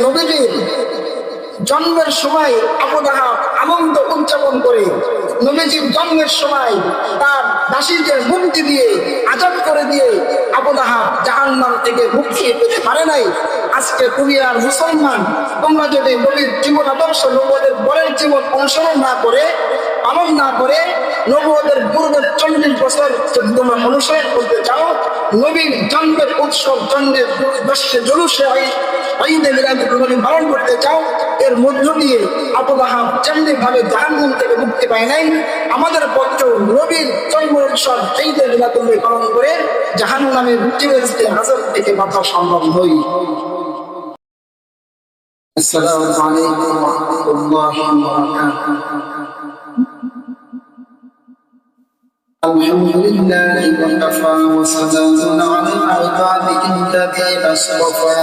নবীজির জন্মের সময় আবু লাহাব আনন্দ উদযাপন করে, নবীজির জন্মের সময় তার দাসীদের মুক্তি দিয়ে, আজাদ করে দিয়ে আবু লাহাব জাহান্নাম থেকে মুক্তি পেতে পারে নাই। আজকে দুনিয়ার মুসলমান, তোমরা যদি নবীর জীবন আদর্শ, নবুয়তের পরের জীবন অনুসরণ না করে, পালন না করে, নবুয়তের পূর্বের 40 বছর যদি তোমরা অনুসরণ করতে চাও, নবীর জন্মের উৎসব, জন্মের জলুসে পালন করতে চাও, এর মধ্য দিয়ে আবু লাহাব যেমনি ভাবে জাহান্নাম থেকে মুক্তি পায় নাই, আমাদের পক্ষেও নবীর জন্ম উৎসব ঈদে মিলাদুল নবী পালন করে জাহান্নামের হাজার থেকে বাঁচা সম্ভব নয়। আসসালামু আলাইকুম ওয়া রাহমাতুল্লাহি ওয়া বারাকাতুহু। আলহামদুলিল্লাহি ওয়া কাফা ওয়া সালামুন আলা ইবাদিহি আল্লাযীনা আসতাফা।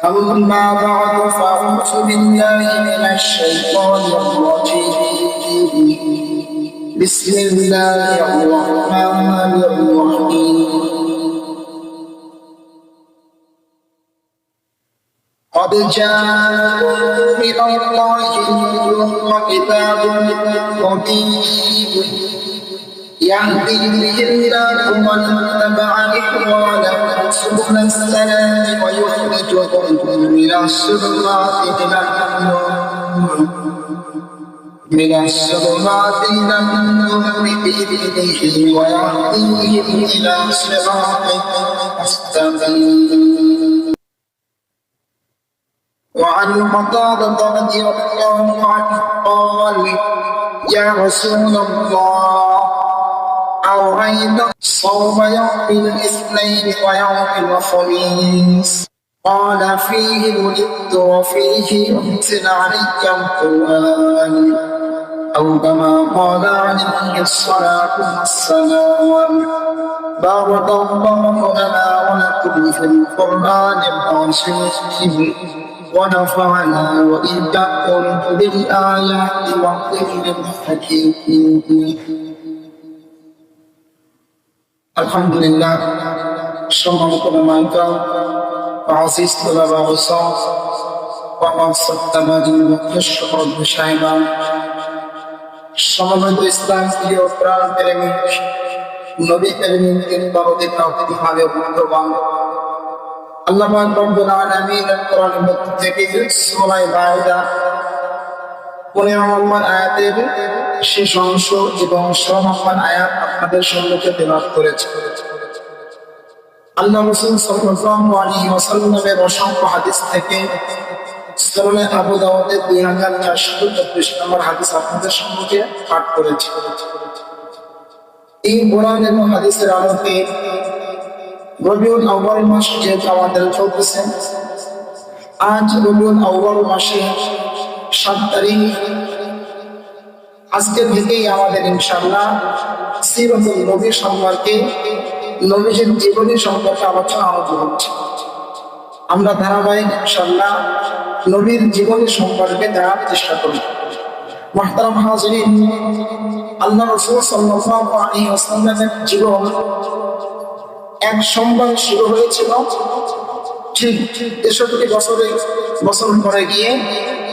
أما بعد فأعوذ بالله من الشيطان الرجيم. بسم الله الرحمن الرحيم. قد جاءكم من الله نور وكتاب مبين يهدي به الله من اتبع رضوانه سبل السلام ويخرجكم من الظلمات إلى النور بإذنه ويهديهم إلى صراط مستقيم. وعن قتادة رضي الله عنه قال يا رسول الله أرأيت صوم يوم الاثنين ويوم الخميس؟ قال فيه ولدت وفيه أنزل علي القرآن أو كما قال عليه الصلاة والسلام. بارك الله لنا ولكم في القرآن العظيم ونفعنا وإياكم بالآيات والذكر الحكيم. আলহামদুলিল্লাহ, সম্মানিত মেহমানগণ, আজিজ তোলাবা ও সাথ ওয়া মাসতাবাদি মুশাররফ বিশাইবান, সমবেত ইসলাম প্রিয় প্রাণ প্রেমিক, নবী প্রেমিক বাবদে তাওহীদ ভাবে বর্তমান আল্লাহ পাক রব্বুল আলামিন কোরআনের মধ্য থেকে সূরা মাইদা 15 নম্বর আয়াতের শেষ অংশ এবং 16 নম্বর আয়াত আপনাদের সম্মুখে তেলাওয়াত করেছে। আল্লাহ রাসূল সাল্লাল্লাহু আলাইহি ওয়াসাল্লামের অসংখ্য হাদিস থেকে সুনানে আবু দাউদের 2434 নম্বর হাদিস আপনাদের সম্মুখে পাঠ করেছে। এই কোরআন এবং হাদিসের আলোকে রবিউল আউয়াল মাস যেহেতু আমাদের চলতেছে, আজ রবিউল আউয়াল মাসে 7 তারিখ, আজকে থেকেই আমাদের ইনশাআল্লাহ সিরাতুল নবী সম্পর্কে, নবীজির জীবনী সম্পর্কে আলোচনা হচ্ছে। আমরা ধারাবাহিক ইনশাআল্লাহ নবীর জীবনী সম্পর্কে জানার চেষ্টা করি। মুহতারাম হাজিরিন, আল্লাহ রাসূল সাল্লাল্লাহু আলাইহি ওয়াসাল্লামের জীবন এক সোমবার শুরু হয়েছিল, ঠিক 63 বছর পরে গিয়ে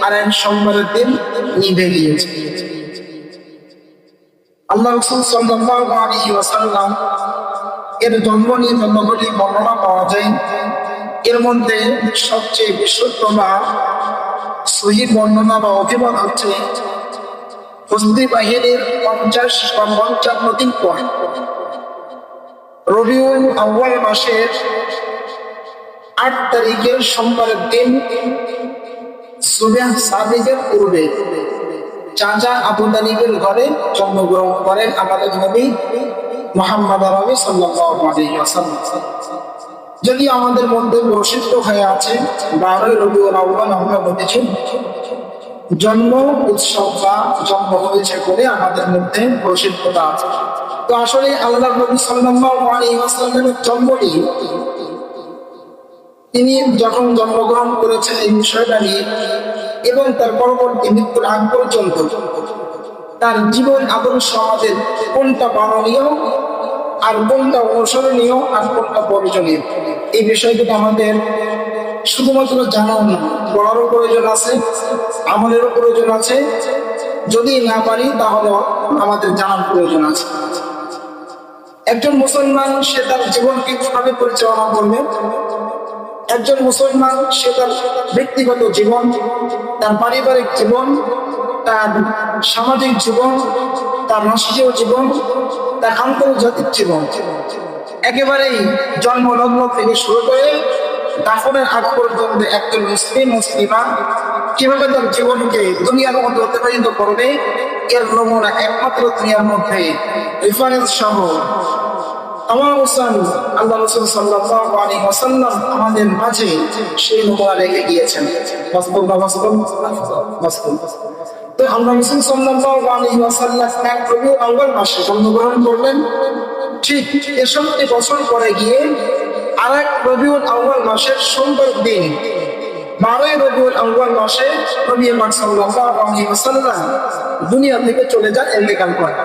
আর এক সোমবারের দিন নিভে গিয়েছে। আল্লাহ রাসূল সাল্লাল্লাহু আলাইহি ওয়াসাল্লাম এর জন্ম নিয়ে জন্মগুলি বর্ণনা পাওয়া যায়। এর মধ্যে সবচেয়ে বিশুদ্ধ বা সহিহ বর্ণনা বা অভিমত হচ্ছে হজরত বাহিনীর 50 বা 55 দিন পর রবিউল আউয়াল মাসের 8 তারিখের সোমবারের দিন সুবহ সাদিকের পূর্বে চাচা আবু তালিবের ঘরে জন্মগ্রহণ করেন আমাদের নবী মুহাম্মদ আরবি সাল্লাল্লাহু আলাইহি ওয়াসাল্লাম। যদি আমাদের মধ্যে প্রসিদ্ধ হয়ে আছে 12 রবিউল আউয়াল, আমরা বলেছি জন্ম উৎসব বা জন্ম হয়েছে করে আমাদের মধ্যে প্রসিদ্ধতা আছে। তো আসলে আল্লাহর নবী সাল্লাল্লাহু আলাইহি ওয়াসাল্লামের জন্মটি, তিনি যখন জন্মগ্রহণ করেছেন এই বিষয়টা নিয়ে এবং তার পরবর্তী মৃত্যুর আগ পর্যন্ত তার জীবন আদর্শ আমাদের কোনটা মাননীয় আর কোনটা অনুসরণীয় আর কোনটা প্রয়োজনীয়, এই বিষয়গুলো আমাদের শুধুমাত্র জানাও না, পড়ারও প্রয়োজন আছে, আমলেরও প্রয়োজন আছে। যদি না পারি তাহলে আমাদের জানার প্রয়োজন আছে। একজন মুসলমান সে তার জীবনকে কিভাবে পরিচালনা করবে? একজন মুসলমান সে তার ব্যক্তিগত জীবন, তার পারিবারিক জীবন, তার সামাজিক জীবন, তার রাষ্ট্রীয় জীবন, তার আন্তর্জাতিক জীবন, একেবারেই জন্মলগ্ন থেকে শুরু করে দাফনের আগ পর্যন্ত একজন মুসলিমা কিভাবে তার জীবনকে দুনিয়ার মধ্যে অতিবাহিত করবে, এর নমুনা একমাত্র দুনিয়ার মধ্যে রেফারেন্স সহ আমার হোসেন আল্লাহ রাসূল সাল্লাল্লাহু আলাইহি ওয়াসাল্লাম আমাদের মাঝে সেই নমুনা রেখে গিয়েছেন। বাস্তব না বাস্তব? বাস্তব। তো আল্লাহ রাসূল সাল্লাল্লাহু আলাইহি ওয়াসাল্লাম এক রবিউল আউয়াল মাসে জন্মগ্রহণ করলেন। ঠিক ৬৩ বছর পরে গিয়ে আরেক রবিউল আউয়াল মাসের সোমবার দিন ১২ই রবিউল আউয়াল মাসে নবী পাক সাল্লাল্লাহু আলাইহি ওয়াসাল্লাম দুনিয়া থেকে চলে যান, ইন্তেকাল করেন।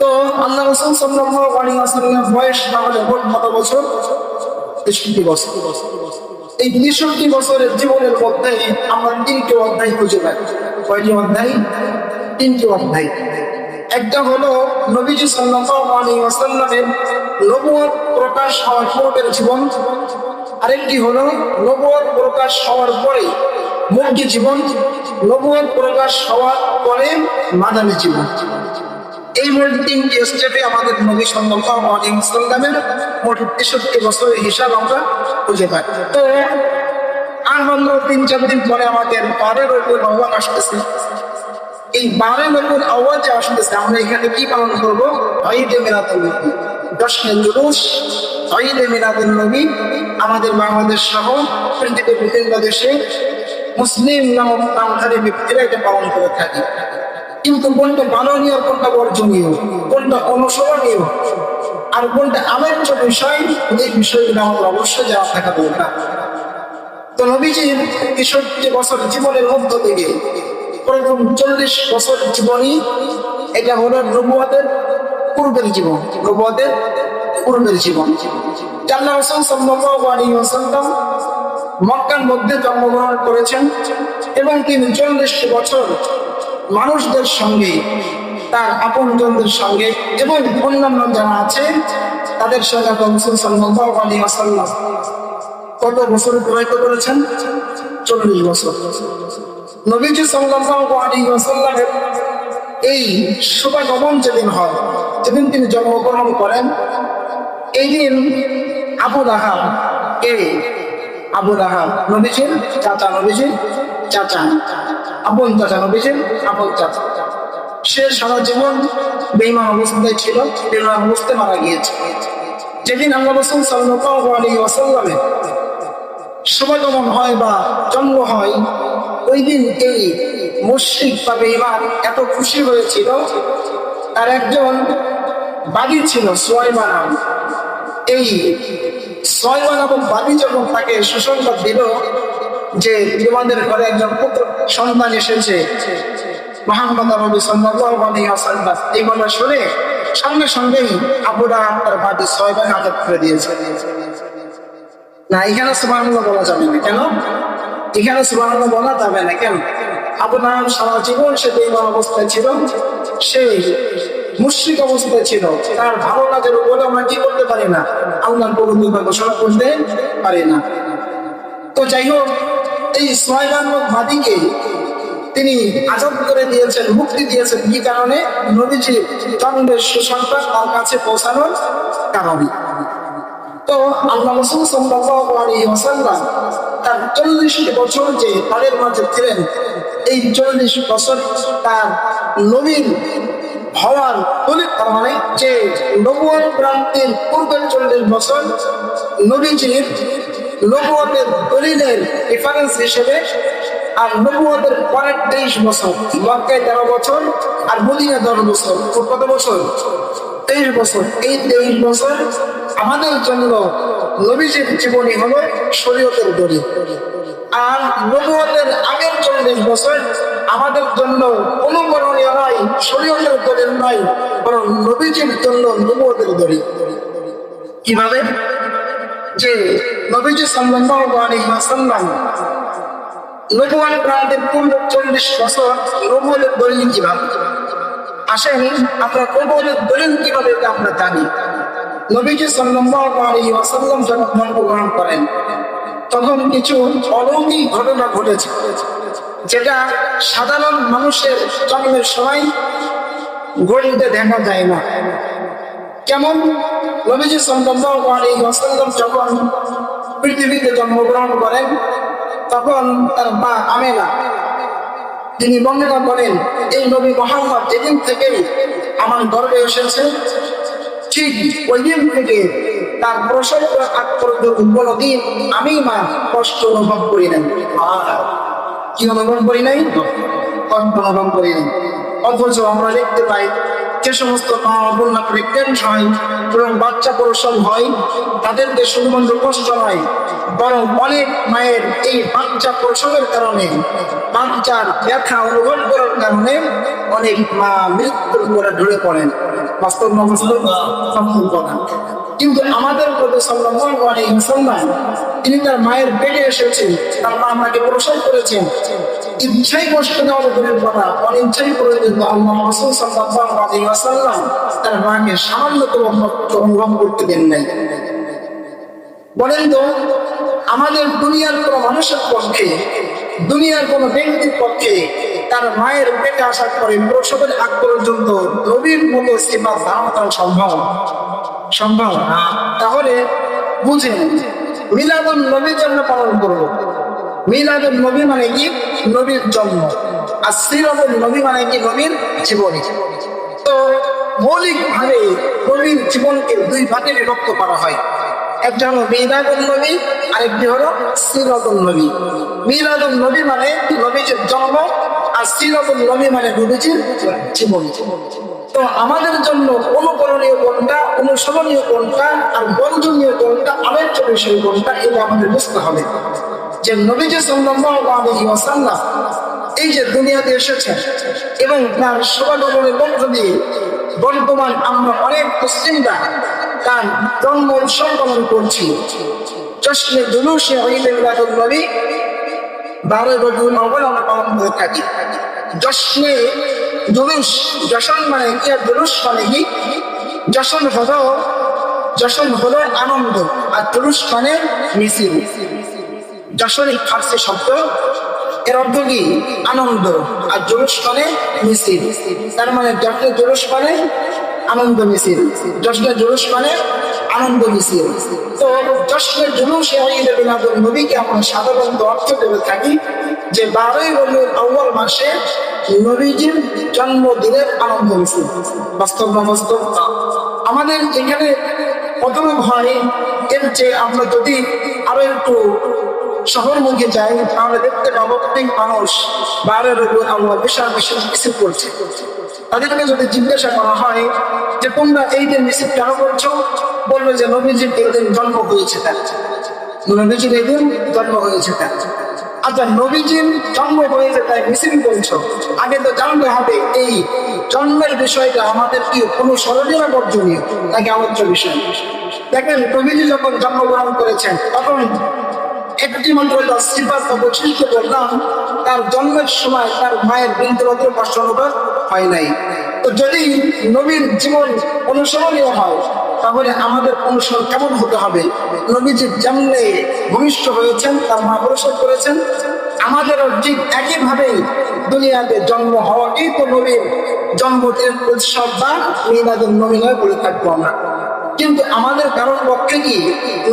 তো আল্লাহ রাসূল সাল্লাল্লাহু আলাইহি ওয়াসাল্লামের বয়স তাহলে মোট কত বছর? ৬৩ বছর। এই ৬৩ বছরের জীবনের মধ্যে আমরা ৩টি অধ্যায় খুঁজে পাই। কয়টি অধ্যায়? ৩টি অধ্যায়। একটা হলো নবীজি সাল্লাল্লাহু আলাইহি ওয়াসাল্লামের নবুয়ত প্রকাশ হওয়ার পূর্বের জীবন, আরেকটি হলো নবুয়ত প্রকাশ হওয়ার পরে মক্কি জীবন, নবুয়ত প্রকাশ হওয়ার পরে মাদানী জীবন। এই মোট ৩টি স্টেপে আমাদের নবী সাল্লাল্লাহু আলাইহি ওয়াসাল্লামের মোট ৬৩ বছরের হিসাব আমরা খুঁজে পাই। তো আর মাত্র ৩-৪ দিন পরে আমাদের ১২ রবিউল আউয়াল আসতেছে। এই ১২ রবিউল আউয়াল যে আসতেছে, আমরা এখানে কি পালন করবো? ঈদে মিলাদুন নবী, জশ্নে জুলুস, ঈদে মিলাদুন নবী। আমাদের বাংলাদেশ সহ পৃথিবীর বিভিন্ন দেশে মুসলিম নামক নামধারী ব্যক্তিরা এটা পালন করে থাকে। কিন্তু কোনটা মাননীয়, কোনটা বর্জনীয়, কোনটা অনুসরণীয়, আর কোনটা আলোচ্য বিষয়, এই বিষয়গুলো আমাদের অবশ্যই জানা থাকা দরকার। তো নবীজির ৬৩ বছর জীবনের মধ্য থেকে প্রথম ৪০ বছর জীবনী, এটা হলো নবুয়তের পূর্বের জীবন। নবুয়তের পূর্বের জীবন। আল্লাহ রাসূল সাল্লাল্লাহু আলাইহি ওয়াসাল্লাম মক্কার মধ্যে জন্মগ্রহণ করেছেন এবং তিনি ৪০ বছর মানুষদের সঙ্গে, তার আপনজনদের সঙ্গে এবং অন্যান্য যারা আছে তাদের সঙ্গে রাসূল সাল্লাল্লাহু আলাইহি ওয়াসাল্লাম কত বছর অতিবাহিত করেছেন? ৪০ বছর। নবীজি সাল্লাল্লাহু আলাইহি ওয়াসাল্লামের এই শুভাগমন যেদিন হয়, যেদিন তিনি জন্মগ্রহণ করেন, এই দিন আবু লাহাব, আবু লাহাব নবীজির চাচা, নবীজির চাচা, আপন চাচা, নবীজির আপন চাচা, সে সারা জীবন বেঈমান অবস্থায় ছিল, বেঈমান অবস্থায় মারা গিয়েছে। যেদিন আল্লাহ রাসূল সাল্লাল্লাহু আলাইহি ওয়াসাল্লামের শুভাগমন হয় বা জন্ম হয়, ওই দিন এই মুশরিক বা বেঈমান এত খুশি হয়েছিল, তার একজন বাদী ছিল সুয়াইবা নাম। এই সুয়াইবা নামক বাদী যখন তাকে সুসংবাদ দিল যে তোমাদের ঘরে একজন পুত্র সন্তান এসেছে, মুহাম্মদ নবী সাল্লাল্লাহু আলাইহি ওয়াসাল্লাম, এই কথা শুনে সঙ্গে সঙ্গেই আবু লাহাব তার বাদী সুয়াইবাকে আটক করে দিয়েছে। না, এখানে সুবহানাল্লাহ বলা যাবে না। কেন? এখানে সুবহানাল্লাহ বলা যাবে না কেন? আবু লাহাব সারা জীবন সে বেঈমান অবস্থায় ছিল, সে মুশরিক অবস্থায় ছিল। তার ভালো কাজের উপরে আমরা কি করতে পারি না? আল্লাহর পবিত্রতা ঘোষণা করতে পারি না। তো যাই হোক, এই সুয়াইবা নামক বাদীকে তিনি আজাদ করে দিয়েছেন, মুক্তি দিয়েছেন। কি কারণে? নবীজির জন্মের সুসংবাদ তার কাছে পৌঁছানোর কারণে। তো আল্লাহ রাসূল সাল্লাল্লাহু আলাইহি ওয়াসাল্লাম তার ৪০ বছর যে তাদের মাঝে ছিলেন, এই ৪০ বছর তার নবীর হওয়ার দলিল, তার মানে যে নবুয়ত প্রাপ্তির পূর্বের ৪০ বছর নবীজির নবুয়তের দলিলের রেফারেন্স হিসেবে, আর নবুয়তের পরের ২৩ বছর, মক্কায় ১৩ বছর আর মদিনায় ১০ বছর, কত বছর? ২৩ বছর। এই ২৩ বছর আমাদের জন্য নবীজির জীবনী হলো শরীয়তের দলিল, আর নবুয়তের আগের ৪০ বছর আমাদের জন্য অনুকরণীয় নয়, শরীয়তের দলিল নয়, বরং নবীজির জন্য নবুয়তের দলিল। কিভাবে? যে নবীজি সাল্লাল্লাহু আলাইহি ওয়াসাল্লাম নবুয়াত প্রাপ্তির পূর্ব 40 বছর নবুয়তের দলিল কিভাবে? আসেন আমরা নবুয়তের দলিল কিভাবে আমরা জানি। নবীজি সাল্লাল্লাহু আলাইহি ওয়াসাল্লাম যখন জন্মগ্রহণ করেন তখন কিছু অলৌকিক ঘটনা ঘটেছে, যেটা সাধারণ মানুষের জন্মের সময় ঘটিতে দেখা যায় না। কেমন? নবীজি সাল্লাল্লাহু আলাইহি ওয়াসাল্লাম যখন পৃথিবীতে জন্মগ্রহণ করেন তখন তার মা আমেনা তিনি বর্ণনা করেন, এই নবী মুহাম্মদ যেদিন থেকে আমার গর্ভে এসেছে ঠিক ওই দিন থেকে তার প্রসব আগ পর্যন্ত কোনদিন আমি মা কষ্ট অনুভব করি নাই। কি অনুভব করি নাই? কষ্ট অনুভব করি নাই। অথচ আমরা দেখতে পাই যে সমস্ত মা বন্যা প্রেগনেন্ট হয় এবং বাচ্চা প্রসব হয় তাদেরকে শুধুমাত্র কষ্ট নয়, বরং অনেক মায়ের এই বাচ্চা প্রসবের কারণে বাচ্চার ব্যথা অনুভব করার কারণে অনেক মা মৃত্যুর করে ঢলে পড়েন। বাস্তব কিন্তু আমাদের প্রতি সাল্লাল্লাহু আলাইহি ওয়াসাল্লাম তিনি তার মায়ের পেটে এসেছেন, তার মা আমাকে প্রসব করেছেন। ইচ্ছাই কষ্ট দেওয়ার দূরের কথা, অনিচ্ছাই করে দিত আল্লাহ রাসূল সাল্লাল্লাহু আলাইহি ওয়াসাল্লাম তার মাকে সামান্যতম কষ্ট অনুভব করতে দেন নাই। বলেন তো, আমাদের দুনিয়ার কোনো মানুষের পক্ষে, দুনিয়ার কোনো ব্যক্তির পক্ষে তার মায়ের পেটে আসার পরে প্রসবের আগ পর্যন্ত নবীর মতো সিফাত ধারণ করা সম্ভব? সম্ভব? তাহলে বুঝেন, মিলাদুন নবীর জন্য পালন করব। মিলাদুন নবী মানে কি? নবীর জন্ম। আর সিরাতুন নবী মানে কি? নবীর জীবনী। তো মৌলিকভাবে নবীর জীবনকে দুই ভাগে বিভক্ত করা হয়। একটা হলো মিলাদুন নবী, আরেকটি হলো সিরাতুন নবী। মিলাদুন নবী মানে নবীর জন্ম, আর সিরাতুন নবী মানে নবীর জীবনী। তো আমাদের জন্য অনুকরণীয় কোনটা, অনুসরণীয় কোনটা, আর বর্জনীয় কোনটা, আলোচ্য বিষয় কোনটা, এটা আমাদের বুঝতে হবে। যে নবীজি সাল্লাল্লাহু আলাইহি ওয়াসাল্লাম এই যে দুনিয়াতে এসেছেন এবং তার শুভাগমনের মধ্য দিয়ে বর্তমান আমরা অনেক মুসলিমরা তার জন্ম উৎসব পালন করছি। জশ্নে জুলুসে ঈদ মিলাদুন নবী 12 রবিউল আউয়াল আমরা পালন করে থাকি। জশ্নে জুলুস, জশন মানে কি আর জুলুস মানে কি? জশন হলো আনন্দ, আর জুলুস মানে মিছিল। জশন ফার্সি শব্দ, এর অর্থ কি? আনন্দ, আর জুলুস মানে মিছিল। তার মানে জশ্নে জুলুস মানে আনন্দ মিছিল, জশ্নে জুলুস মানে আনন্দ মিছিল। তো জশ্নে জুলুস ঈদ মিলাদুন নবীকে আমরা সাধারণত অর্থ দেবে থাকি যে 12 রবিউল আউয়াল মাসে নবীজির জন্মদিনের আনন্দ মিছিল। বাস্তব না বাস্তব? আমাদের এখানে কতটুকু হয়, এর চেয়ে আমরা যদি আরো একটু শহরমুখী যাই তাহলে দেখতে পাবো অনেক মানুষ 12 রবিউল আউয়াল বিশাল বিশাল মিছিল করছে। তাদেরকে যদি জিজ্ঞাসা করা হয় যে তোমরা এই দিন মিছিল কেন করছো, বলবে যে নবীজির এই দিন জন্ম হয়েছে তার, নবীজির এই দিন জন্ম হয়েছে তার। আচ্ছা, নবীজির জন্ম হয়েছে তাই মিছিল করছো, আগে তো জানতে হবে এই জন্মের বিষয়টা আমাদের কি অনুসরণীয় না বর্জনীয় নাকি আলোচ্য বিষয়। দেখেন, নবীজি যখন জন্মগ্রহণ করেছেন তখন একটি মাত্র তার সিফাত বা বৈশিষ্ট্য বললাম, তার জন্মের সময় তার মায়ের বিন্দুমাত্র কষ্ট অনুভব হয় নাই। তো যদি নবীর জীবন অনুসরণীয় হয় তাহলে আমাদের অনুসরণ কেমন হতে হবে? নবীজি যেমনে ভূমিষ্ঠ হয়েছেন, তার মা প্রসব করেছেন, আমাদেরও ঠিক একইভাবেই দুনিয়াতে জন্ম হওয়াকেই তো নবীর জন্মদিন উৎসব বা মিলাদুন নবী নয় বলে থাকবো আমরা। কিন্তু আমাদের কারোর পক্ষে কি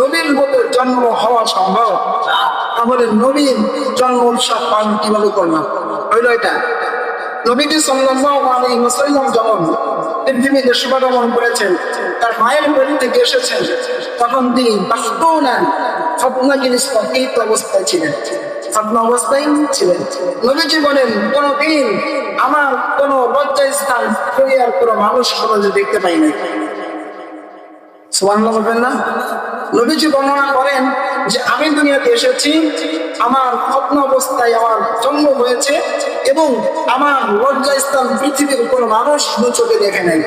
নবীর মতো জন্ম হওয়া সম্ভব? তাহলে নবীর জন্ম উৎসব পালন কিভাবে করলাম? হইল এটা। নবীজি সাল্লাল্লাহু আলাইহি ওয়াসাল্লাম যখন পৃথিবীতে শুভাগমন করেছেন, তার মায়ের পেট থেকে এসেছেন, তখন তিনি বাস্তুনান স্বপ্নাগিরিত অবস্থায় ছিলেন, স্বপ্ন অবস্থায় ছিলেন। নবীজি বলেন, কোনদিন আমার কোনো লজ্জা স্থান দুনিয়ার কোনো মানুষ কোনোদিন দেখতে পাই নাই। সুবহানাল্লাহ বলবেন না? নবীজি বর্ণনা করেন যে আমি দুনিয়াতে এসেছি, আমার স্বপ্ন অবস্থায় আমার জন্ম হয়েছে এবং আমার লজ্জাস্থান পৃথিবীর কোনো মানুষ দু চোখে দেখে নাই।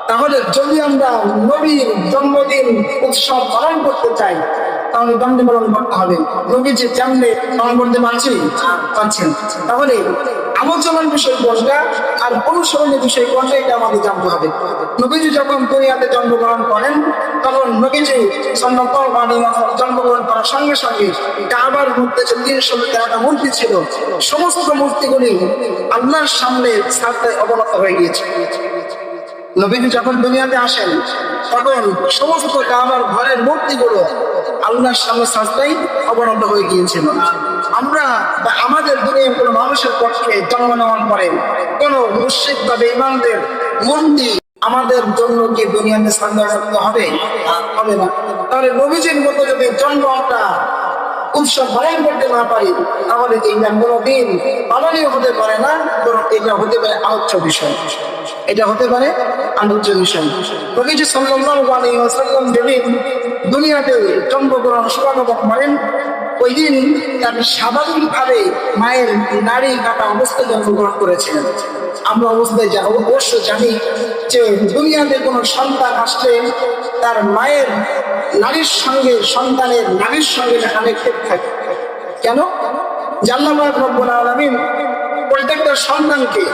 তাহলে যদি আমরা নবীর জন্মদিন উৎসব পালন করতে চাই তাহলে দণ্ডে পালন করতে হবে। নবী যে কেমনে পালন করতে পারছেন, তাহলে আলোচনার বিষয় কোনটা আর অনুসরণের বিষয় কোনটা এটা আমাদের জানতে হবে। নবীজি যখন দুনিয়াতে জন্মগ্রহণ করেন তখন নবীজি সাল্লাল্লাহু আলাইহি ওয়াসাল্লাম জন্মগ্রহণ করার সঙ্গে সঙ্গে কাবার মধ্যে যে 313টা মূর্তি ছিল সমস্ত মূর্তিগুলি আল্লাহর সামনে সাজদায় অবনত হয়ে গিয়েছে। নবীজি যখন দুনিয়াতে আসেন তখন সমস্ত কাবার ঘরের মূর্তিগুলো আল্লাহর সামনে সাজদায় অবনত হয়ে গিয়েছিল। আমরা বা আমাদের দুনিয়ার কোনো মানুষের পক্ষে জন্ম নেওয়ার পরে কোন মুশরিক বা বেঈমানদের মূর্তি আমাদের জন্য কি দুনিয়াতে সাজদা করতে হবে? হবে না। তাহলে নবীজির মতো যদি জন্ম আমরা উৎসব পালন করতে না পারি তাহলে এইটা কোনোদিন পালনীয় হতে পারে না, বরং এটা হতে পারে আলোচ্য বিষয়। এটা হতে পারে আলোচ্য বিষয়। নবীজি সাল্লাল্লাহু আলাইহি ওয়াসাল্লাম যেদিন দুনিয়াতে জন্মগ্রহণ শুভারম্ভ করেন ওই দিন তার স্বাভাবিকভাবে মায়ের নাড়ি কাটা অবস্থায় জন্মগ্রহণ করেছিলেন। আমরা অবস্থায় অবশ্য জানি যে দুনিয়াতে কোনো সন্তান আসলে তার মায়ের নারীর সঙ্গে সন্তানের নারীর সঙ্গে কানেক্টেড থাকে। কেন? আল্লাহ রাব্বুল আলামিন প্রত্যেকটা সন্তানকে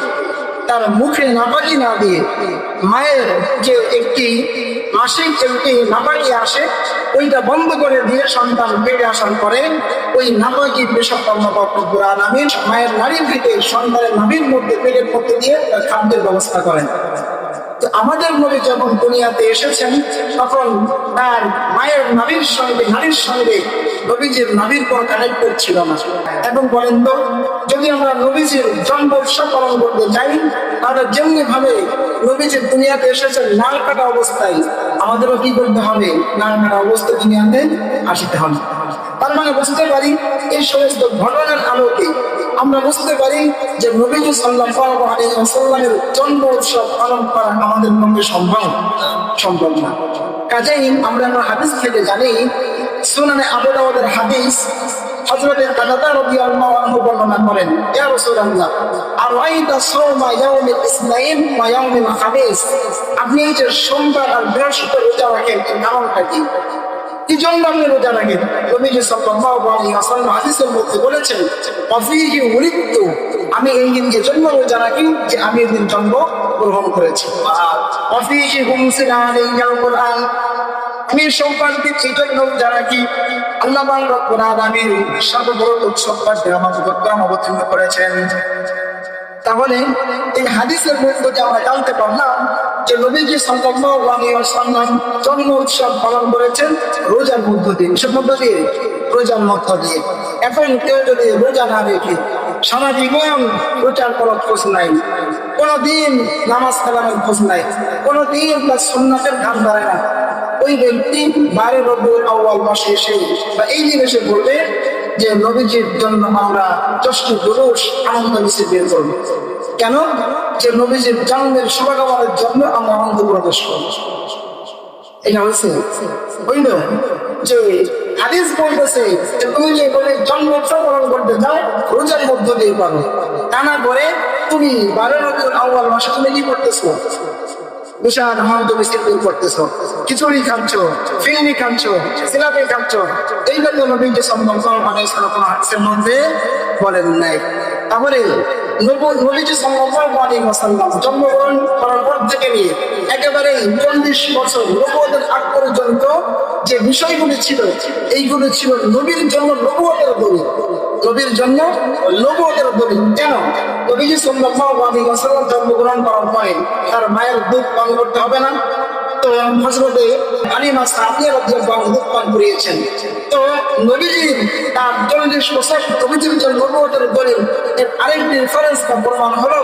তার মুখে নাপাকি না দিয়ে মায়ের যে একটি মাসিক একটি নাপাকি আসে ওইটা বন্ধ করে দিয়ে সন্তান পেটে আসার পরে ওই নাপাকি পেশাব রব্বুল আলামিন মায়ের নারী থেকে সন্তানের নাভির মধ্যে পেটের মধ্যে দিয়ে তার খাদ্যের ব্যবস্থা করেন। তো আমাদের নবী যখন দুনিয়াতে এসেছেন তখন তার মায়ের নারীর সঙ্গে নবীজির নাভির কোন কানেক্ট ছিল না। এবং বলেন তো যদি আমরা নবীজির জন্ম উৎসব পালন করতে চাই তাহলে যেমনি ভাবে নবীজির দুনিয়াতে এসেছেন নাল কাটা অবস্থায় আমাদেরও কি করতে হবে? নাল কাটা অবস্থায় দুনিয়াতে আসতে হবে। তার মানে বুঝতে পারি এই সমস্ত ঘটনার আলোকে আমরা বুঝতে পারি যে নবীজি সাল্লাল্লাহু আলাইহি ওয়াসাল্লামের জন্ম উৎসব পালন করা আমাদের পক্ষে সম্ভব না। কাজেই আমরা হাদিস থেকে জানি, সুনানে আবু দাউদের হাদিস, হযরত কাতাদা রাদিয়াল্লাহু আনহু বর্ণনা করেন, ইয়া রাসূলুল্লাহ আরাইতা সাওমা ইয়াউমিল ইসনাইন ওয়া ইয়াউমিল খামিস, আপনি এই যে সোমবার আর বৃহস্পতিবার রোজা রাখেন এর কারণটা কি? কি জন্য আপনি রোজা রাখেন? নবীজি সাল্লাল্লাহু আলাইহি ওয়াসাল্লাম হাদিসের মধ্যে বলেছেন, ওয়াফিহি উলিদতু, আমি এই দিনকে জন্য রোজা রাখি যে আমি এই দিন জন্ম গ্রহণ করেছি। ওয়াফিহি উনজিলা আলাইহিল কুরআন, আমি সোমবার দিন এই জন্য রোজা রাখি আল্লাহ রাব্বুল আলামিন সর্ববড় উৎসববার গ্রাম অবতীর্ণ করেছেন। তাহলে এই হাদিসের মধ্যে যে আমরা জানতে পারলাম যে নবীজি সাল্লাল্লাহু আলাইহি ওয়াসাল্লাম জন্ম উৎসব পালন করেছেন রোজার মধ্য দিয়ে। কিসের মধ্য দিয়ে? রোজার মধ্য দিয়ে। এখন কেউ যদি রোজা না রেখে সারা জীবন রোজার কোনো খোঁজ নাই, কোনোদিন নামাজ কালামের খোঁজ নাই, কোনোদিন তার সুন্নাতের ধার ধরে না, ওই ব্যক্তি 12 রবিউল আউয়াল মাসে এসে বা এই দিন এসে বলবে যে নবীজির জন্য আমরা যষ্ট জুলুস আনন্দ মিছিল বের করব। কেন? যে নবীজির জন্মের শুভকামনার জন্য আমরা আনন্দ প্রকাশ করব। এটা হচ্ছে বুঝল যে হাদিস বলতেছে যে তুমি যে বলে জন্ম উৎসব পালন করতে যাও রোজার মধ্য দিয়ে পারো, তা না করে তুমি 12 রবিউল আউয়াল মাসে তুমি কি করতেছো? বিশাল আনন্দ মিছিল বের করতেছো, খিচুড়ি খাচ্ছ, ফিরনি খাচ্ছ, জিলাপি খাচ্ছ। এই জন্য নবীজি সাল্লাল্লাহু আলাইহি ওয়াসাল্লাম হাদিসের মধ্যে বলেন নাই। তাহলে নবীজি সাল্লাল্লাহু আলাইহি ওয়াসাল্লাম জন্মগ্রহণ করার পর থেকে নিয়ে একেবারে 40 বছর নবুয়তের আগ পর্যন্ত যে বিষয়গুলি ছিল এইগুলি ছিল নবীর জন্য নবুয়তের দলিল। নবীর জন্য নবুয়তের দলিল। কেন? নবীজি সাল্লাল্লাহু আলাইহি ওয়াসাল্লাম জন্মগ্রহণ করার পরে তার মায়ের দুধ পান করতে হবে না, তো হযরত হালিমা সাদিয়া রাদিয়াল্লাহু আনহা দুধ পান করিয়েছেন। তো নবীজি তার 40 বছর নবীজির জন্য নবুয়তের দলিল। এর আরেকটি রেফারেন্স বা প্রমাণ হলো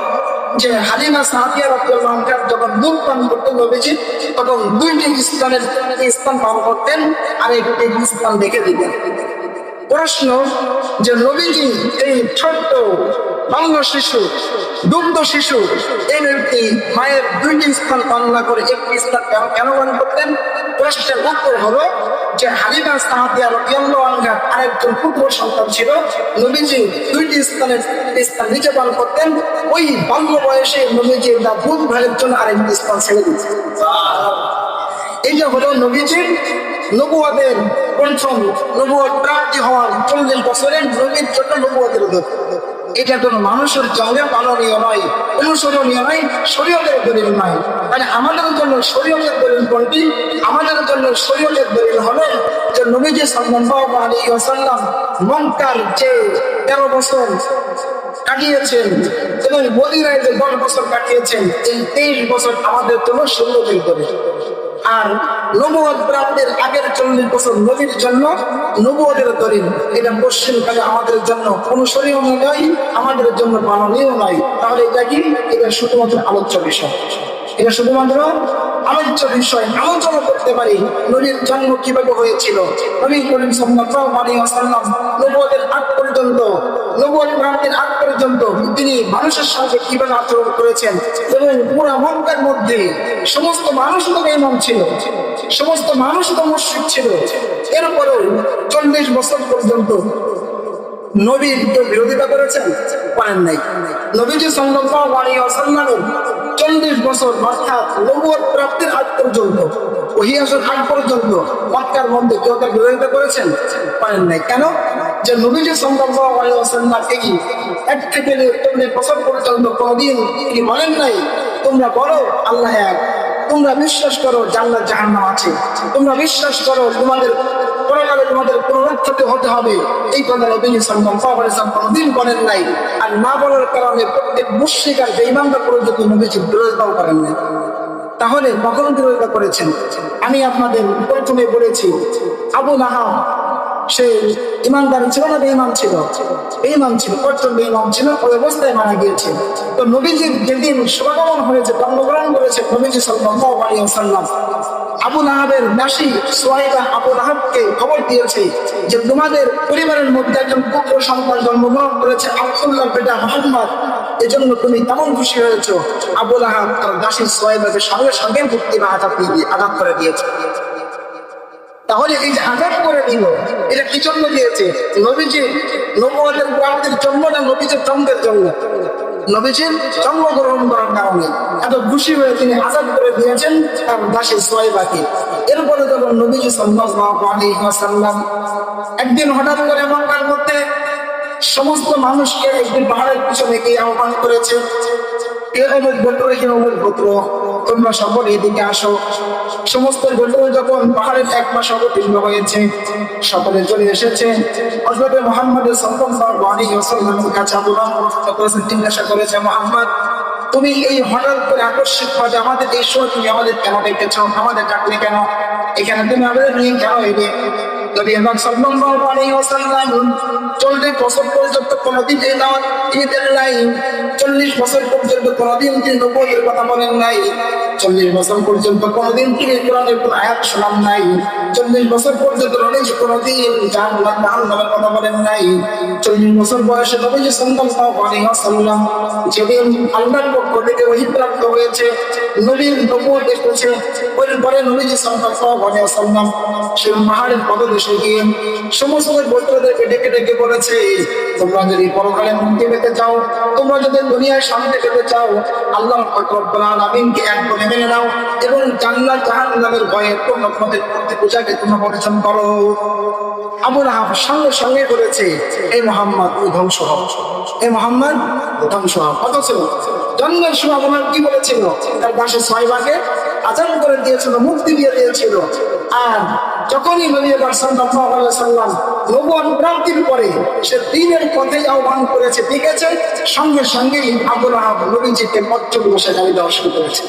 যে হালিমা সাদিয়া রাদিয়াল্লাহু আনহা যখন দুধ পান করতেন নবীজি তখন 2টি স্থান পান করতেন আর একটি স্থান রেখে দিতেন। প্রশ্ন যে নবীজি এই ছোট্ট বাল্য শিশু দুগ্ধ শিশু এই ব্যক্তি মায়ের 2টি স্থান পান না করে একটি স্থান কেন পান করতেন? প্রশ্নের উত্তর হলো যে হালিমা সাদিয়া রাদিয়াল্লাহু আনহা আরেকজন পুত্র সন্তান ছিল। নবীজি দুইটি স্থান নিচে পান করতেন। ওই বাল্য বয়সে নবীজি তার ভুল ভাইয়ের জন্য আরেকটি স্থান ছেড়ে দিতেন। এইটা হলো নবীজির নবুয়তের প্রথম নবুয়ত প্রাপ্তি হওয়ার 40 বছরের নবীর জন্য নবুয়তের দলিল। এটা কোনো মানুষের জন্মে পালনীয় নয়, অনুসরণীয় নয়, শরীয়তের দলিল নয়। মানে আমাদের জন্য শরীয়তের দলিল কোনটি? আমাদের জন্য শরীয়তের দলিল হলো যে নবীজি সাল্লাল্লাহু আলাইহি ওয়াসাল্লাম মক্কার যে 13 বছর কাটিয়েছেন এবং মদিনায় যে 10 বছর কাটিয়েছেন, এই 23 বছর আমাদের জন্য শরীয়তের দলিল। আর নবুয়ত প্রাপ্তির আগের 40 বছর নবীর জন্য নবুয়তের দলিল। এটা পশ্চিমকালে আমাদের জন্য অনুসরণীয় নয়, আমাদের জন্য মাননীয় নয়। তাহলে এটা কি? এটা শুধুমাত্র আলোচ্য বিষয়। এটা শুধুমাত্র আলোচ্য বিষয়। আলোচনা করতে পারি নবীর জন্ম কিভাবে হয়েছিল। নবী করিম সাল্লাল্লাহু আলাইহি ওয়াসাল্লাম নবুয়তের আগ পর্যন্ত, নবুয়ত প্রাপ্তির আগ পর্যন্ত তিনি মানুষের সঙ্গে কিভাবে আচরণ করেছেন এবং পুরো মক্কার মধ্যে সমস্ত মানুষ তো বেঈমান ছিল, সমস্ত মানুষ তো মুশরিক ছিল। এরপরেও 40 বছর পর্যন্ত নবীর কেউ বিরোধিতা করেছেন? করেন নাই। নবীজি সাল্লাল্লাহু আলাইহি ওয়াসাল্লামের 40 বছর অর্থাৎ নবুয়ত প্রাপ্তির আগ পর্যন্ত, ওহী আসার আগ পর্যন্ত মক্কার মধ্যে কেউ তার বিরোধিতা করেছেন? করেন নাই। কেন? যে নবীজি সাল্লাল্লাহু আলাইহি ওয়াসাল্লাম এই 1 থেকে 40 বছর পর্যন্ত কোনদিন তিনি বলেন নাই তোমরা বলো আল্লাহ এক, তোমরা বিশ্বাস করো জান্নাত জাহান্নাম আছে, তোমরা বিশ্বাস করো তোমাদের পরকালে তোমাদের পুনরুত্থিত হতে হবে। এই কথা নবী সাল্লাল্লাহু আলাইহি ওয়াসাল্লাম কোনদিন বলেন নাই। আর না বলার কারণে প্রত্যেক মুশরিক আর বেঈমানরা পর্যন্ত নবীজি বিরোধিতাও করেন নাই। তাহলে কখন বিরোধিতা করেছেন? আমি আপনাদের প্রথমে বলেছি আবু লাহাব সে ইমানদার ছিল না বেঈমান ছিল? বেঈমান ছিল, কঠোর বেঈমান ছিল। ওই অবস্থায় মারা গিয়েছে। তো নবীজির যেদিন শুভাগমন হয়েছে, জন্মগ্রহণ করেছে নবীজি সাল্লাল্লাহু আলাইহি ওয়াসাল্লাম, আবু লাহাবের দাসী সুহাইবা আবু লাহাবকে খবর দিয়েছে যে তোমাদের পরিবারের মধ্যে একজন পুত্র সন্তান জন্মগ্রহণ করেছে, আব্দুল্লাহ বেটা মুহাম্মদ, এজন্য তুমি তেমন খুশি হয়েছো। আবু লাহাব তার দাসী সুহাইবাকে সঙ্গে সঙ্গে মুক্তি বা আঘাত করে দিয়েছে। তাহলে এই যে আঘাত করে দিল, এটা কি জন্য দিয়েছে? নবীজি নবুয়তের প্রাপ্তির জন্য না নবীজির জন্মের জন্য? নবীজির জন্মগ্রহণ করার কারণে এত খুশি হয়ে তিনি আজাদ করে দিয়েছেন তার দাসী সুহাইবাকে। এরপরে যখন নবীজি সাল্লাল্লাহু আলাইহি ওয়াসাল্লাম একদিন হঠাৎ করে মক্কার মধ্যে সমস্ত মানুষকে একদিন পাহাড়ের পিছনে গিয়ে আহ্বান করেছে, কে অমুক গোত্র, কে অমুক গোত্র, তোমরা সকলে এদিকে আসো। সমস্ত গোত্র যখন পাহাড়ের এক মাস অবতীর্ণ হয়েছে, সকলে চলে এসেছে। হযরত মুহাম্মদ সাল্লাল্লাহু আলাইহি ওয়াসাল্লামের কাছে আবু লাহাব প্রশ্ন করেছেন, জিজ্ঞাসা করেছে, মুহাম্মদ তুমি এই হঠাৎ করে আকস্মিকভাবে আমাদের এই সময় তুমি আমাদের কেন ডেকেছ? আমাদের ডাকলে কেন? এখানে তুমি আমাদের নিয়ে কেন এলে? নবী সাল্লাল্লাহু আলাইহি ওয়াসাল্লাম 40 বছর পর্যন্ত কোনদিন এই দাওয়াত দিতেন নাই। 40 বছর পর্যন্ত কোনদিন তিনি নবুয়তের কথা বলেন নাই। 40 বছর পর্যন্ত কোনদিন তিনি কোরআনের কোন আয়াত শোনান নাই। 40 বছর পর্যন্ত নবীজি কোনদিন জান্নাত জাহান্নামের কথা বলেন নাই। 40 বছর বয়সে নবীজি সাল্লাল্লাহু আলাইহি ওয়াসাল্লাম যেদিন আল্লাহর পক্ষ থেকে ওহী প্রাপ্ত হয়েছে, নবীর নবুয়ত এসেছে, পরে নবীজি সাল্লাল্লাহু আলাইহি ওয়াসাল্লাম সেই পাহাড়ের পদদেশে গিয়ে সমস্ত গোত্রদেরকে ডেকে ডেকে বলেছে, তোমরা যদি পরকালে মুক্তি পেতে চাও, তোমরা যদি দুনিয়ায় শান্তি পেতে চাও, আল্লাহ রব্বুল আলামিনকে এক বলে মেনে নাও এবং জান্নাত জাহান্নামের ভয়ে তোমরা তোমাদের প্রতি পূজাকে তোমরা পরিচালনা করো। আবু লাহাব সঙ্গে সঙ্গে করেছে, এই মুহাম্মদ তুই ধ্বংস হও, এই মুহাম্মদ ধ্বংস হও। অথচ জন্মের সময় আবু লাহাব কি বলেছিল? তার দাসী সুহাইবাকে আজাদ করে দিয়েছিল, মুক্তি দিয়ে দিয়েছিল। আর যখনই নবী সাল্লাল্লাহু আলাইহি ওয়াসাল্লাম নবুয়ত প্রাপ্তির পরে সে দ্বীনের পথে আহ্বান করেছে, দেখেছে, সঙ্গে সঙ্গেই আবু লাহাব নবীজিকে পথচূক বসে গালি দেওয়া শুরু করেছে।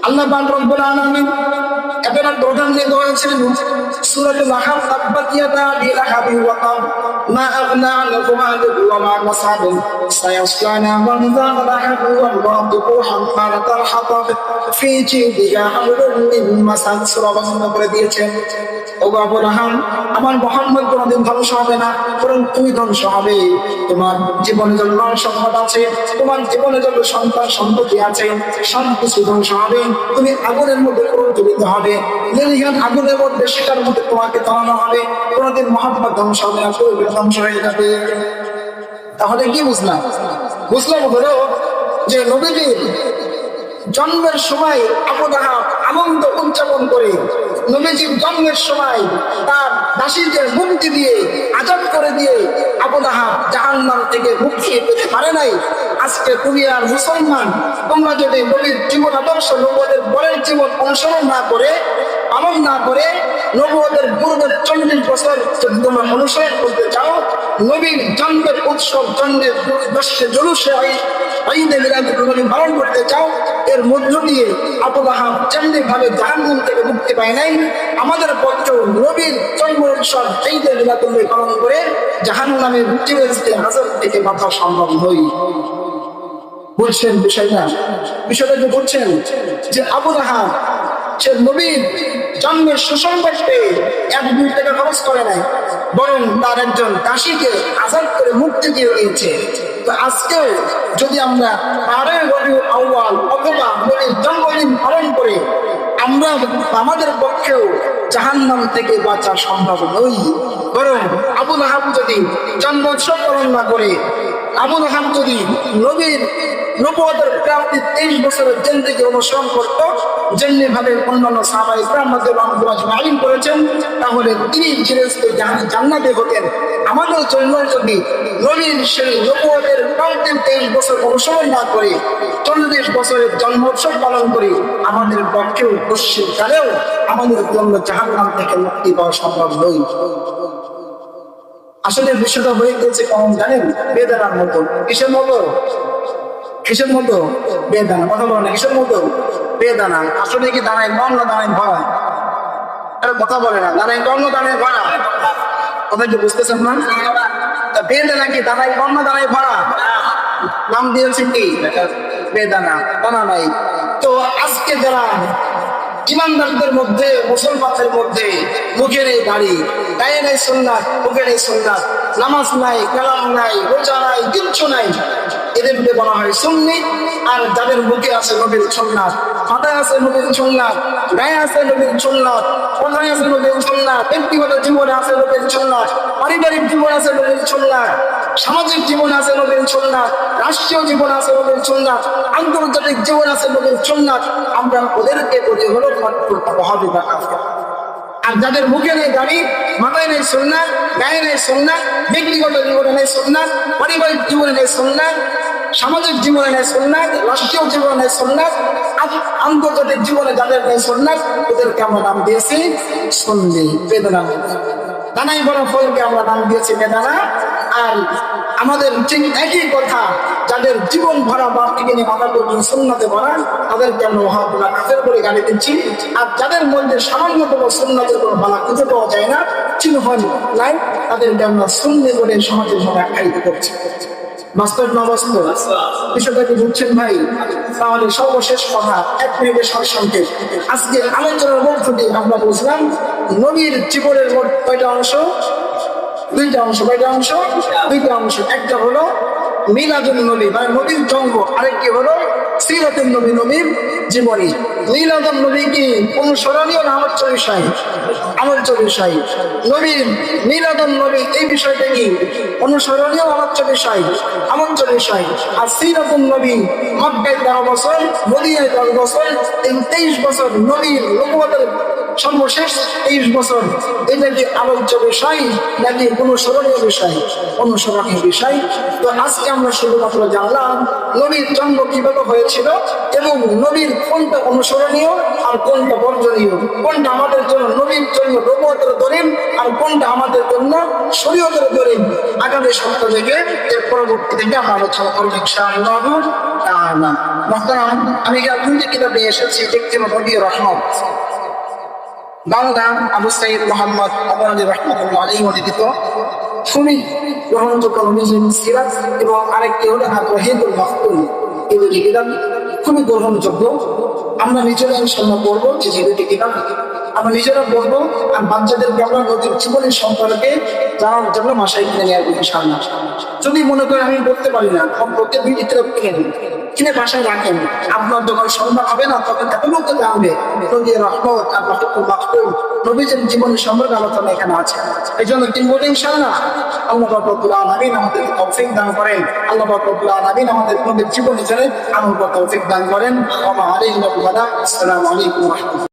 আল্লাহ পাক রব্বুল আলামিন একটা প্রধান নিয়ে হয়েছিলেন সূরাতুল আহকাফ, তাব্বাত ইয়াদা আবি লাহাবি ওয়া তাব মা نعلم ما وما كسب سيصلى نارا ذات لهب والرب حمالة الحطب في جيدها حبل من مسد সূরা বন্ধ করে দিয়েছেন। ও আবু লাহাব, আমার মুহাম্মদ কোনদিন ধ্বংস হবে না, বরং তুমি ধ্বংস হবে। তোমার জীবনে জন্য সম্পদ আছে, তোমার জীবনে জন্য সন্তান সন্ততি আছে, সব কিছু ধ্বংস হবে। তুমি আগুনের মধ্যে প্রজ্বলিত হবে, লেলিহান আগুনের মধ্যে সেটার মধ্যে তোমাকে টানানো হবে। কোনদিন মুহাম্মদ ধ্বংস হবে না, পুরো ধ্বংস হয়ে যাবে। তাহলে কি বুঝলাম? বুঝলাম হলো যে নবীজির জন্মের সময় আবু লাহাব আনন্দ উদযাপন করে, নবীজির জন্মের সময় তার দাসীদের মুক্তি দিয়ে, আজাদ করে দিয়ে আবু লাহাব জাহান্নাম থেকে মুক্তি পেতে পারে নাই। আজকে তুমি আর মুসলমান, তোমরা যদি নবীর জীবন আদর্শ, নবুয়তের পরের জীবন অনুসরণ না করে, পালন না করে, নবুয়তের পূর্বের 40 বছর যদি তোমরা অনুসরণ করতে চাও, নবীর জন্মের উৎসব, জন্মের জলুসে ঈদে মিলাদুন নবী পালন করতে চাও, এর মধ্য দিয়ে আবু লাহাব যেমনি ভাবে জাহান্নাম থেকে মুক্তি পায় নাই, আমাদের পক্ষেও নবীর জন্ম উৎসব ঈদে মিলাদুন নবী পালন করে জাহান্নামের আযাব থেকে বাঁচা সম্ভব নয়। বুঝছেন বিষয়টা? বিষয়টা যে বুঝছেন যে আবু লাহাব সে নবীর জন্মের সুসংবাদ পেয়ে 1-2 টাকা খরচ করে নাই, বরং তার একজন দাসীকে আজাদ করে মুক্তি দিয়ে দিয়েছে। তো আজকেও যদি আমরা 12 রবিউল আউয়াল অথবা নবীর জন্মদিন পালন করে, আমরা আমাদের পক্ষেও জাহান্নাম থেকে বাঁচা সম্ভব নয়। বরং আবু লাহাব যদি জন্মোৎসব পালন না করে, আবু লাহাব যদি নবীর নবুয়তের প্রাপ্তি 23 বছরের জিন্দেগি অনুসরণ করত, যেমনি ভাবে অন্যান্য সাহাবায়ে কেরাম রাদিয়াল্লাহু আজমাইন করেছেন, তাহলে তিনি ফিরেশতে জান্নাতে হতেন। আমাদের জন্য যদি নবীর সেই নবুয়তের প্রাপ্তি 23 বছর অনুসরণ না করে 40 বছরের জন্মোৎসব পালন করি, আমাদের পক্ষেও পশ্চিমকালেও আমাদের জন্য জাহান্নাম থেকে মুক্তি পাওয়া সম্ভব নয়। আসলে বিষয়টা হয়ে গেছে কেমন জানেন? বেদনার মতো। কিসের মতো? কিসের মতো? বেদনা। কথা বলো না, কিসের মতো? বেদনা। আসলে কি দাঁড়ায় কম না দাঁড়ায় ভরা? আরে কথা বলে না, দাঁড়ায় কম না দাঁড়ায় ভরা? কথা কি বুঝতেছেন না? তা বেদনা কি দাঁড়ায় কম না দাঁড়ায় ভরা? নাম দিয়েছে কি? বেদনা। দানা নাই। তো আজকে যারা ইমানদারদের মধ্যে, মুসলমানদের মধ্যে মুখের এই দাড়ি, গায়ে নাই সুন্নাত, মুখের এই সুন্নাত, নামাজ নাই, কালাম নাই, রোজা নাই, কিচ্ছু নাই, এদেরকে বলা হয় সুন্নি। আর যাদের মুখে আছে নবীর সুন্নাত, মাথায় আছে নবীর সুন্নাত, গায়ে আছে নবীর সুন্নাত, কথায় আছে নবীর সুন্নাত, ব্যক্তিগত জীবনে আছে নবীর সুন্নাত, পারিবারিক জীবনে আছে নবীর সুন্নাত, সামাজিক জীবন আছে নবীর সুন্নাত, রাষ্ট্রীয় জীবন আছে নবীর সুন্নাত, আন্তর্জাতিক জীবন আছে নবীর সুন্নাত, আমরা ওদেরকে বলি হলো ওয়াহাবি বা কাফের। আর যাদের মুখে নেই দাড়ি, মাথায় নেই সুন্নাত, গায়ে নেই সুন্নাত, ব্যক্তিগত জীবনে নেই সুন্নাত, পারিবারিক জীবনে নেই সুন্নাত, সামাজিক জীবনে নেই সুন্নাত, রাষ্ট্রীয় জীবনে নেই সুন্নাত, আন্তর্জাতিক জীবনে যাদের নেই সুন্নাত, ওদেরকে আমরা নাম দিয়েছি সুন্নি। বেদনা দানাই বড় ফলকে আমরা নাম দিয়েছি বেদনা। আর আমাদের ঠিক একই কথা, যাদের জীবন ভরা বাপ থেকে নিয়ে মাথা পর্যন্ত সুন্নাতে ভরা, তাদেরকে আমরা ওয়াহাবি বা কাফের বলে গালি দিচ্ছি। আর যাদের মধ্যে সামান্যতম সুন্নাতের কোনো বালা খুঁজে পাওয়া যায় না, চিহ্ন নাই, তাদেরকে আমরা সুন্নি বলে সমাজের মধ্যে আখ্যায়িত করছি। বাস্তব না বাস্তব? বিষয়টা কি বুঝছেন ভাই? তাহলে সর্বশেষ কথা, 1 মিনিটের সংক্ষেপ। আজকে আলোচনার মধ্য দিয়ে আমরা বুঝলাম নবীর জীবনের মোট কয়টা অংশ? 2টা অংশ। কয়টা অংশ? 2টা অংশ। একটা হলো মিলাদুন নবী, মানে নবীর জন্ম, আরেকটি হলো সিরাতুন নবী, নবীর জীবনী। মিলাদুন নবী কি অনুসরণীয় না আলোচ্য বিষয়? আলোচ্য বিষয়। নবীর মিলাদুন নবী এই বিষয়টা কি অনুসরণীয় আলোচ্য বিষয়? আলোচ্য বিষয়। আর সিরাতুন নবী মক্কায় 13 বছর, মদিনায় 10 বছর, এই 23 বছর নবীর নবুয়তের সর্বশেষ 23 বছর, এটা কি আলোচ্য বিষয় নাকি অনুসরণীয় বিষয়? অনুসরণীয় বিষয়। তো আজকে আমরা শুধুমাত্র জানলাম নবীর জন্ম কিভাবে হয়েছিল এবং নবীর কোনটা অনুসরণীয় আর কোনটা বর্জনীয়, কোনটা আমাদের জন্য নবীর জন্য নবুয়তের দলিল আর কোনটা আমাদের জন্য শরীয়তের দলিল। আগামী সপ্তাহ থেকে এর পরবর্তী থেকে আমরা আলোচনা করবো ইনশাআল্লাহ তাআলা। মুহতারাম, আমি 2টি কিতাব নিয়ে এসেছি। একটি হলো নবী রহমত, বাংলা আবু সাইদ মোহাম্মদ আবু রাজি রহমাতুল্লাহ আলাইহি লিখিত। খুবই গ্রহণযোগ্য নবীজির সিরাত এবং আরেকটি হলো আত-তাওহীদুল মাকতুল। এই দুটি কিতাব খুবই গ্রহণযোগ্য। আমরা নিজেরা ইনশাআল্লাহ পড়বো যে দুটি কিতাব আমরা নিজেরা পড়বো, আর বাচ্চাদেরকে আমরা নবীর জীবনের সম্পর্কে জানার জন্য মাসায় কিনে নেওয়ার ইনশাআল্লাহ। যদি মনে করেন আমি পড়তে পারি না, কমপক্ষে 2টি কিতাব কিনে দিন, কিনে বাসায় রাখেন। আপনার যখন সন্ধ্যা হবে না তখন এতটুকু জানবে নবীর রহমত আর মাহতুল মাকতুল নবীজির জীবনের সম্পর্কে আলোচনা এখানে আছে। এই জন্য কিনবো ইনশাআল্লাহ। আল্লাহ পাক রব্বুল আলামিন আমাদেরকে তৌফিক দান করেন। আল্লাহ পাক রব্বুল আলামিন আমাদের নবীর জীবনে আমল করার তৌফিক দান করেন। ওয়া মা আলাইনা ইল্লাল বালাগ। আসসালামু আলাইকুম ওয়া রাহমাতুল্লাহ।